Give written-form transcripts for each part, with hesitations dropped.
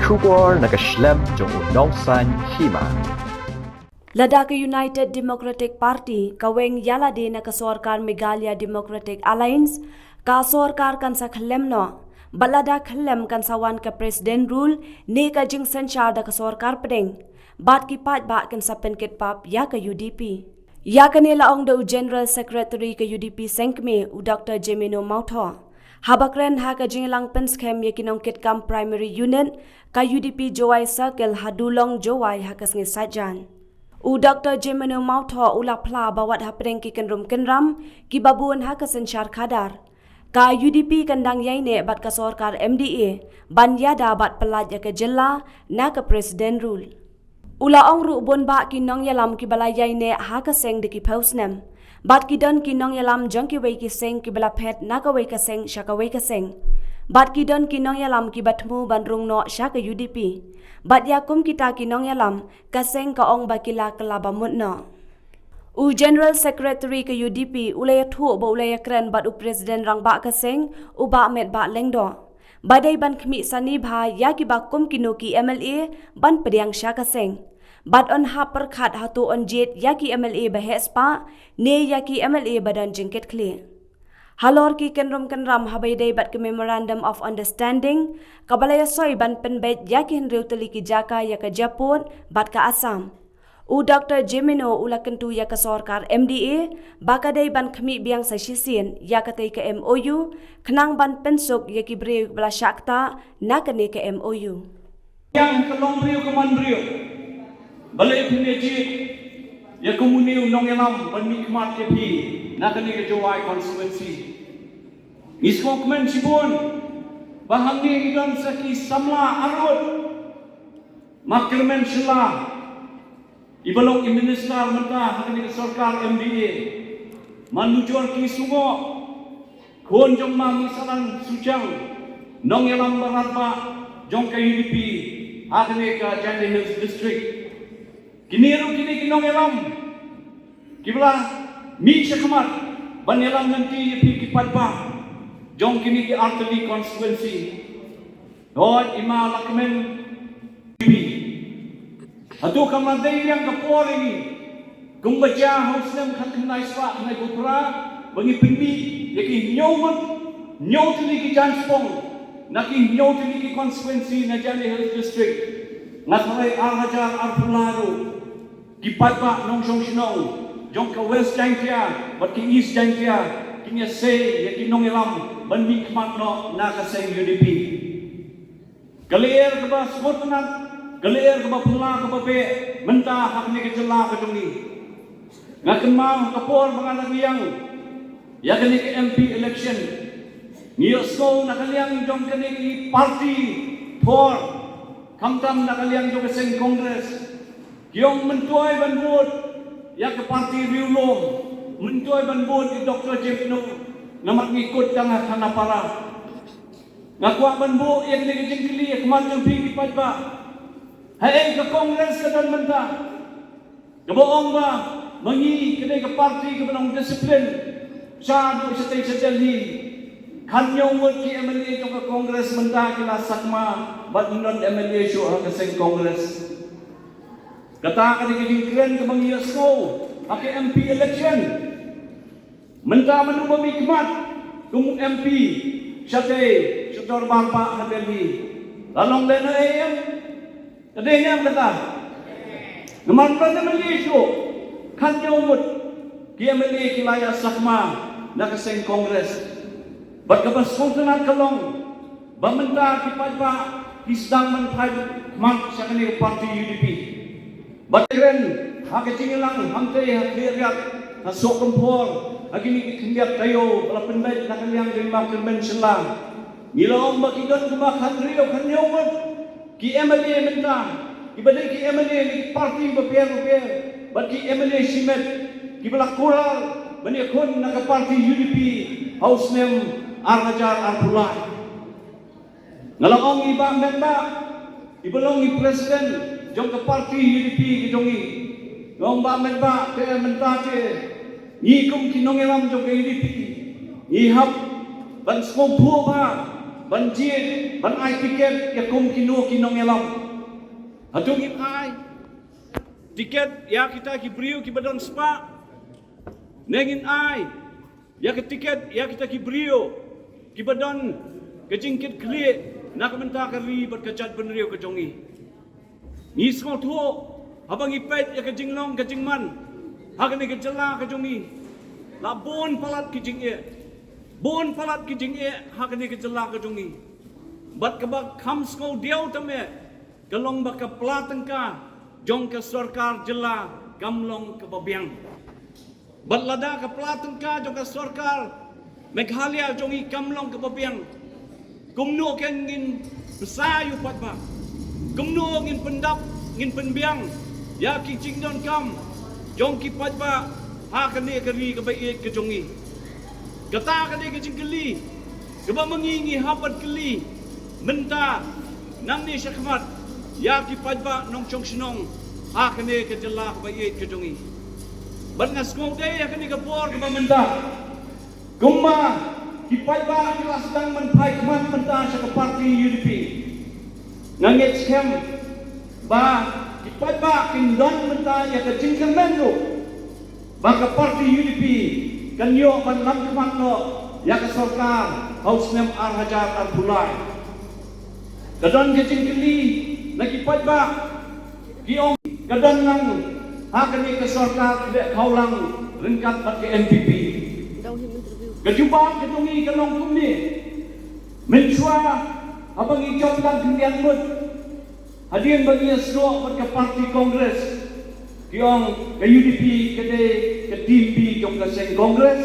Shubor nakaslem jong unongsan hima. Ladakh United Democratic Party kaweng yalade na kasorkar Meghalaya Democratic Alliance ka sorkar kan sa khalemno balada khalem kan sawan ka president rule ne ka jing sanchar da kasorkar pedeng bat ki pat ba kan sa penkit pap ya ka UDP ya kanela ong da General Secretary ka UDP Sengkme u Dr. Jemino Mautho habakren ha ka jinglang penskem ye kinong kitkam primary unit ka UDP Jowai Circle hadulong Jowai ha kasngi sajan u Dr. Jemino Mautho ula pla bawat ha preng ki kenrum kenram ki babun ha kasenchar khadar ka UDP kandang yaine bat ka sorkar MDA ban yada bat pelat ya ke jella na ka president rule ula ong ru bon ba ki nong yalam ki bala yaine ha ka seng de ki pausnem bat ki don ki nong yalam jong ki wei ki seng ki bala phet na ka wei ka seng shaka wei ka seng bat ki don ki nong yalam ki batmu bandrung no shaka UDP bat yakum kita ki nong yalam ka seng ka ong bakila kelaba mutno u General Secretary ka UDP ulaya thu bo ulaya kren bat u President rang ba ka seng u ba met ba lengdo badai ban khmi sani bha ya ki ba kum kino ki MLA ban pediang sha ka seng bat on ha perkhat ha tu on jet ya ki MLA ba hespa ne ya ki MLA badan jingket kle halor ki kenrom kenram habai dei bat ke memorandum of understanding kabalaya soi ban penbet ya ki henriu teli ki jaka ya ka Japun bat ka Assam u Dr. Jemino ula kentu ya ka sorkar MDA baka dei ban khmi biang sa shisien ya ka tei ka MOU khnang ban pensuk ya ki breu bala shakta na ka ne ka MOU yang kelong brio ke man brio balai phine ji ya komuniu nong yalam ban mikmat ke phi na ka ne ka Jowai constituency iskokmen sibon bahang ni idam saki samla arut makelmen shila ibalong minister menta hakani sarkar MDA manujor ki sungo khon jong ma misalan sujang nong yalam baratma jong ka UDP hakani ka Chandy Hills district kiniru kini kinong yalam kibla mi chakmat ban yalam nanti pi ki padba jong kini ki Arteli constituency hoi ima lakmen Atu kamadai yang kapor ini, kumbaca hausnem kan kenai swa kenai putra, bagi pimpi, yaki nyau tuli ki janspong, naki nyau tuli ki konsekwensi na Chandy Hills district, ngasai arhajar arpularu, ki patba nong song sinong, jong ka West Jangkia, bat ki East Jangkia, kinya say yaki nong ilam, ban mikmat no nakaseng UDP. Kalier keba sebutanat. Galer ke bapula ke babe mentah hak ni ke jela ke dungi ngaken mau ke por banganak liang ya kini ke MP election ngiosco nak liang jong kini ki party for kamtam nak liang jong seng kongres kiong mentuai ban bot ya ke party riulom mentuai ban bot di Dr. Jemino namak ngikut tengah tanah para ngakwa ban bot ya kini ke jengkili keman jong pi padba hai ke kongres ke dan mentah kebohong ba mengi kedai ke parti ke benang disiplin syadu setai sejali kanyo word ki MLA ke kongres mentah kila sakma bat non MLA syuh ke seng kongres kata kali ke keren ke bang Yasko ke MP election mentah menunggu mikmat kum MP syate syutor bapa hadeli lalong lena AM Kadang yang kata, naman pa naman isu, kanya umut, kaya mali kilaya sakma, nakaseng kongres, bat kabas kong tanat kalong, bamenta kipad pa, kisdang man pad, mak sa kanil party UDP. Bat kren, hakatingin lang, hamtay, hakiriyak, nasok kumpor, hagini kikindyak tayo, wala pinbay, nakanyang rimmak convention lang. Nilaong bakigan kumakhan rin, kanya umut, ki MLA mentah, ibadai ki MLA ni parti beper, bat ki MLA simet, ki balak kural, bani akun nak parti UDP, house name arhajar arpulai. Ngalangong iba memba, ibalong i presiden, jong ke parti UDP kijongi, ngong ba memba ke mentah ke, ni kum kinong elam jong ke UDP, ni hap ban semua ba, banjir, ban ai tiket ya kum kinong yalam. Hatung in ai tiket ya kita kibriu kibadon spa. Nengin ai ya ke tiket ya kita kibriu kibadon kejingkit kli nak menta kari berkecat benriu kejongi. Ni skol tuo abang ipet ya kejinglong kejingman. Hagan ke jela kejongi. La bon palat kijing e. Bon palat kijing e hagan ke jela kejongi. Bat kebak kham skol diau tame. Galong baka pelatengka jong ke sarkar jela gamlong ke babiang. Batlada ke pelatengka jong ke sarkar Meghalaya jongi gamlong ke babiang. Kumno ken ngin besayu patba. Kumno ngin pendap ngin penbiang. Ya ki jingdon kam jong ki patba ha kene keri ke bait ke jongi. Kata kene ke jingkeli. Keba mengingi hapat keli. Menta nang ni syakmat. Ya ki pajba nong chong sinong ha kene ke jela ke bait ke jongi. Ban ngas ngau dei kene ke por ke menta. Gumma ki pajba kelas sedang menpai keman menta sa ke parti UDP. Nangit scam ba ki pajba kindon menta ya ke jingkan mendo. Ba ke parti UDP kan yo ban lam keman no ya ke sarkar haus nem Hajar Al-Bulai. Kadon ke jingkeli lagi pajba kiong kadang nang hakani ke sarkar tidak kaulang rengkat bagi NPP. Kejubang ketungi kelong kumni mensua abang ijom dan kendian mut hadian bagi seluruh bagi parti kongres kiong ke UDP kede ke DP kiong ke seng kongres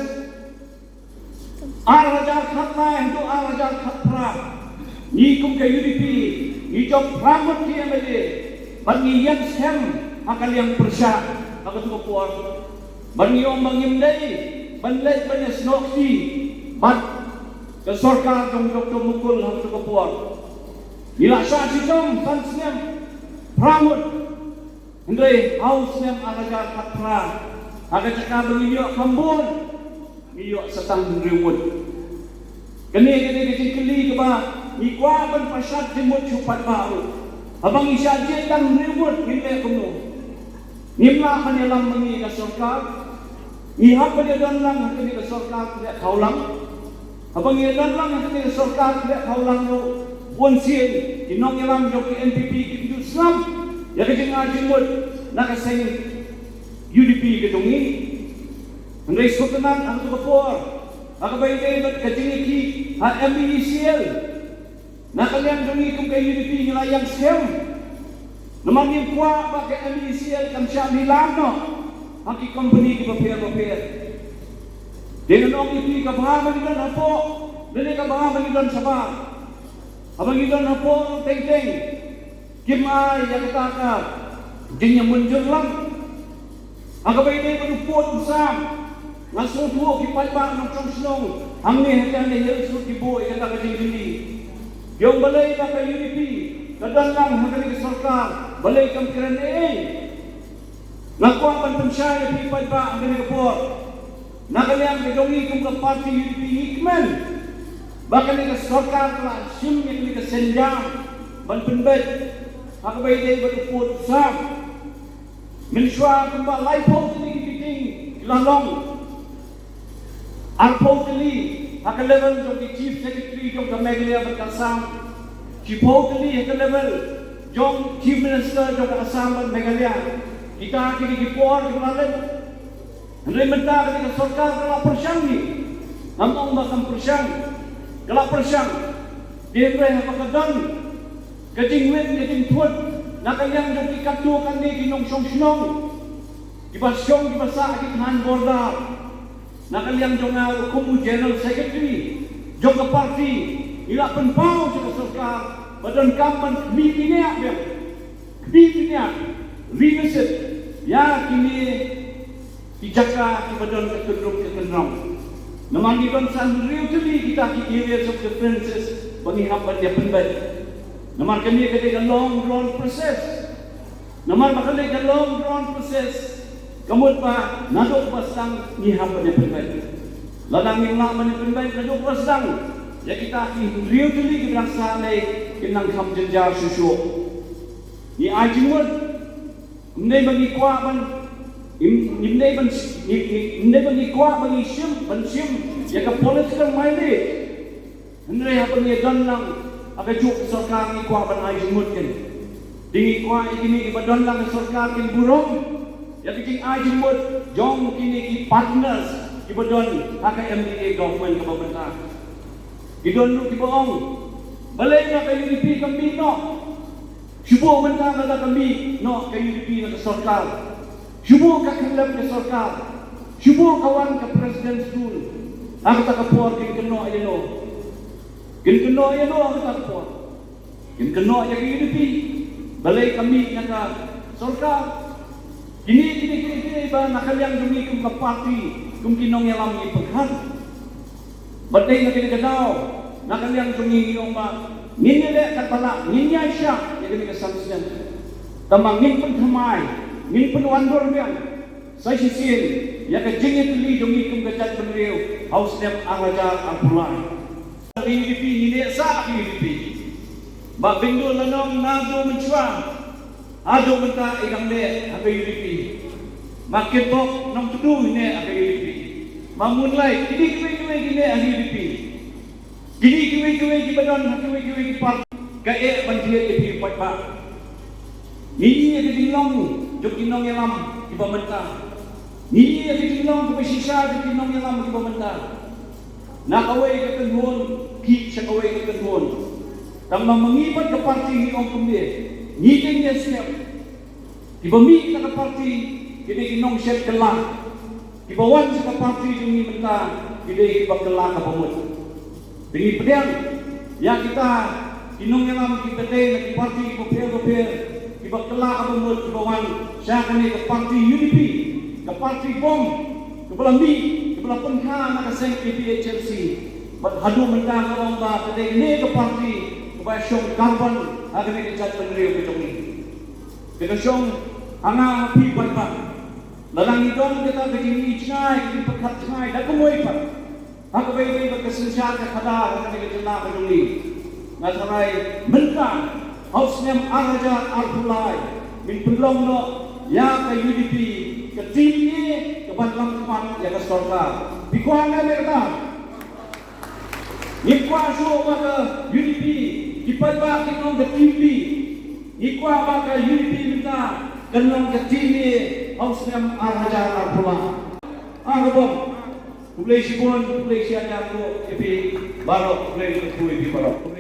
Hajar Khatra itu Hajar Khatra ni kum ke UDP ijom ramut ki MLA bagi yang sem akan yang persyak akan tu puan bagi yang mengimdai banlay banyak snokti bat ke sarkar jong Dr. Mukul akan tu puan nilasa si jom sansnem ramut hendai haus nem Hajar Khatra akan cakap bagi yo kambun yo setang riwut kene kecil keli ke ba ni kwa ban pasat timut chupat baru abang isya je tang riwut ngile kuno nimla panelam mengi ka sarkar ni hak pada dan lang ke sarkar tidak kaulang abang ye dan lang ke sarkar tidak kaulang no pun sien kinong yalam jo ke NPP kitu Islam ya ke ngaji mut nak seng UDP ke tungi andai sotenan ang tu kapor ako ba yung kajingiki ha MECL na kalian dungi kung kay UDP nilayang skem naman yung kuwa ba kay MECL kan siya Milano ang company ki papel dengan ang iti kabahaman ilan hapo dili kabahaman ilan sabah abang ilan hapo teng-teng kimay yakataka dinya munjur lang ang kabay na yung manupot usam ngasong tuwo kipalpa ng chongslong ang nihatyan na yelsut kibo ikata kajing-jili yung balay na kay UDP kadang lang hanggang ka sarkar balay kang kiranain nakuha pansya na pipalpa ang ganigapor nakaliang kagawin kong kaparti UDP hikman baka ni ka sarkar kala sim ni ka senjang banpunbet akabay day batupot usam minswa kumba laipo ni kiting kilalong Unfortunately, at level of the Chief Secretary of the Meghalaya Assam, supposedly at level of Chief Minister of the Assam and Meghalaya, kita kinikipor kemarin, rementar kita sarkar kalau persyang ni, nampang bakal persyang, kalau persyang, dia berapa kadang, kejingwet kejing tuat, nakaliang jadi katuakan ni kinong song, kibasyong kibasa kithan bordar. Nakaliang jonga kumu General Secretary jonga parti ila penpau sa sarkar badan kampan kmipinya revisit ya kini dijaka ki badan ketendrong naman giban san real tuli kita ki areas of differences pangihap dia penbat naman kami kaya long drawn process naman makalay long drawn process kamut pa nadok pasang ngihap pa niya penbay ladang yung laman niya penbay nadok pasang ya kita ki real tuli ki rasa le kinang kham jenjar susu ni ajimut ne bagi kwa ban ne bagi kwa bagi sim ya ka political minded ne ha bagi don lang aga juk sarkar ni kwa ban ajimut kan dingi kwa ikini ibadon lang sarkar kin burong ya kiting ajimut jong kini ki partners ibadon aga MDA government ka pemerintah idon lu ki bohong balai na kayo UDP kami no syubuh mentang kata kami no kayo UDP na sarkar syubuh ka kelab ka sarkar syubuh kawan ka presiden school ang takapor kin keno ayano ang takapor kin keno ay kayo UDP balay kami naka sarkar kini ba nakalyang dumi kum ka party kum kinong yalam ni paghan batay na kinagadaw nakalyang dumi yung ninile kat pala ninyay siya ya kini kasamsyan tamang nin paghamay nin panwandor biyan sa sisin ya ka jingit li dumi kum gajat penriw house name arajar ang pulay UDP nile sa UDP ba bingdo lanong nado mencuan ado menta igang le aga UDP makin bok nong tudu ne aga UDP mamunlai kini kiwe gini aga UDP kini kiwe gibadon kiwe part gae banjir UDP pa ni aga dinong jok dinong yalam di pementa ni aga dinong pesisa di dinong yalam di pementa nakawai ka kenhon ki sakawai ka kenhon tamang mengibat ke parti ni orang kumde ni dia siap dibemi ke parti kini kinong siap kelah dibawan ke parti demi menta kini kibak kelah ke pemut dengan pedang yang kita kinong yang lama kita di parti kibak kibak kelah ke pemut dibawan saya kini ke parti UDP ke parti bom ke belambi ke belah pengha nak seng PPA Chelsea hadu menta ke orang ba kini ke parti Basyong kapan agar kita peneriu kita ni. Kita syong anga api berapa. Lalang itu kita begini cenai, kita perkat cenai, dah kemuai pak. Aku beri berkesensial kepada kita kita nak begini. Nasarai mentah, hausnya arajar arpulai, min pelong no, ya ke UDP, ke tim ni, ke batlang teman, ya ke sarkar. Bikuan mereka. Nikwa suruh ke UDP. Dipabat kenong ke TV, ikwa baka UDP minta kenong ke TV, hausnya arajar arpula. Bom, boleh sibun, boleh siaga ko, tapi baru boleh berkuih di baru.